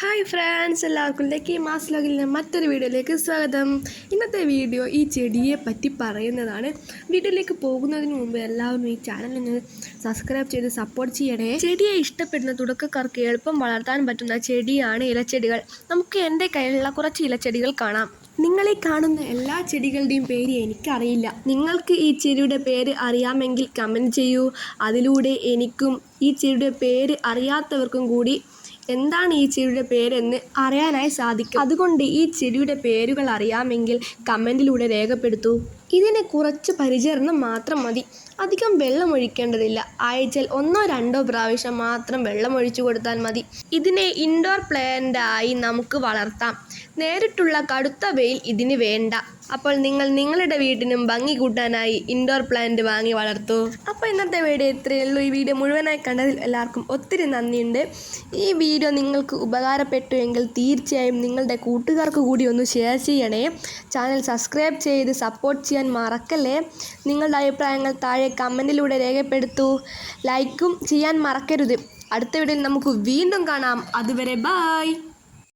Hi friends, എല്ലാവർക്കും lucky mass വ്ലോഗിലെ മറ്റൊരു വീഡിയോയിലേക്ക് സ്വാഗതം. ഇന്നത്തെ വീഡിയോ ഈ ചെടിയെ പറ്റി പറയുന്നതാണ്. വീഡിയോയിലേക്ക് പോകുന്നതിന് മുമ്പ് എല്ലാവരും ഈ ചാനലിന് സബ്സ്ക്രൈബ് ചെയ്ത് സപ്പോർട്ട് ചെയ്യണേ. ചെടിയെ ഇഷ്ടപ്പെടുന്ന തുടക്കക്കാർക്ക് എളുപ്പം വളർത്താൻ പറ്റുന്ന ചെടിയാണ് ഇലച്ചെടികൾ. നമുക്ക് എൻ്റെ കയ്യിലുള്ള കുറച്ച് ഇലച്ചെടികൾ കാണാം. നിങ്ങളീ കാണുന്ന എല്ലാ ചെടികളുടെയും പേര് എനിക്കറിയില്ല. നിങ്ങൾക്ക് ഈ ചെടിയുടെ പേര് അറിയാമെങ്കിൽ കമൻറ്റ് ചെയ്യൂ. അതിലൂടെ എനിക്കും ഈ ചെടിയുടെ പേര് അറിയാത്തവർക്കും കൂടി എന്താണ് ഈ ചെടിയുടെ പേരെന്ന് അറിയാനായി സാധിക്കും. അതുകൊണ്ട് ഈ ചെടിയുടെ പേരുകൾ അറിയാമെങ്കിൽ കമൻറ്റിലൂടെ രേഖപ്പെടുത്തൂ. ഇതിന് കുറച്ച് പരിചരണം മാത്രം മതി. അധികം വെള്ളം ഒഴിക്കേണ്ടതില്ല. ആഴ്ചയിൽ 1-2 പ്രാവശ്യം മാത്രം വെള്ളം ഒഴിച്ചു കൊടുത്താൽ മതി. ഇതിനെ ഇൻഡോർ പ്ലാന്റ് ആയി നമുക്ക് വളർത്താം. നേരിട്ടുള്ള കടുത്ത വെയിൽ ഇതിന് വേണ്ട. അപ്പോൾ നിങ്ങൾ നിങ്ങളുടെ വീട്ടിനും ഭംഗി കൂട്ടാനായി ഇൻഡോർ പ്ലാന്റ് വാങ്ങി വളർത്തൂ. അപ്പോൾ ഇന്നത്തെ വീഡിയോ ഇത്രയേ ഉള്ളൂ. ഈ വീഡിയോ മുഴുവനായി കണ്ടതിൽ എല്ലാവർക്കും ഒത്തിരി നന്ദിയുണ്ട്. ഈ വീഡിയോ നിങ്ങൾക്ക് ഉപകാരപ്പെട്ടു എങ്കിൽ തീർച്ചയായും നിങ്ങളുടെ കൂട്ടുകാർക്ക് കൂടി ഒന്ന് ഷെയർ ചെയ്യണേ. ചാനൽ സബ്സ്ക്രൈബ് ചെയ്ത് സപ്പോർട്ട് ചെയ്യാൻ മറക്കല്ലേ. നിങ്ങളുടെ അഭിപ്രായങ്ങൾ താഴെ കമൻറ്റിലൂടെ രേഖപ്പെടുത്തൂ. ലൈക്കും ചെയ്യാൻ മറക്കരുത്. അടുത്ത വീഡിയോയിൽ നമുക്ക് വീണ്ടും കാണാം. അതുവരെ ബായ്.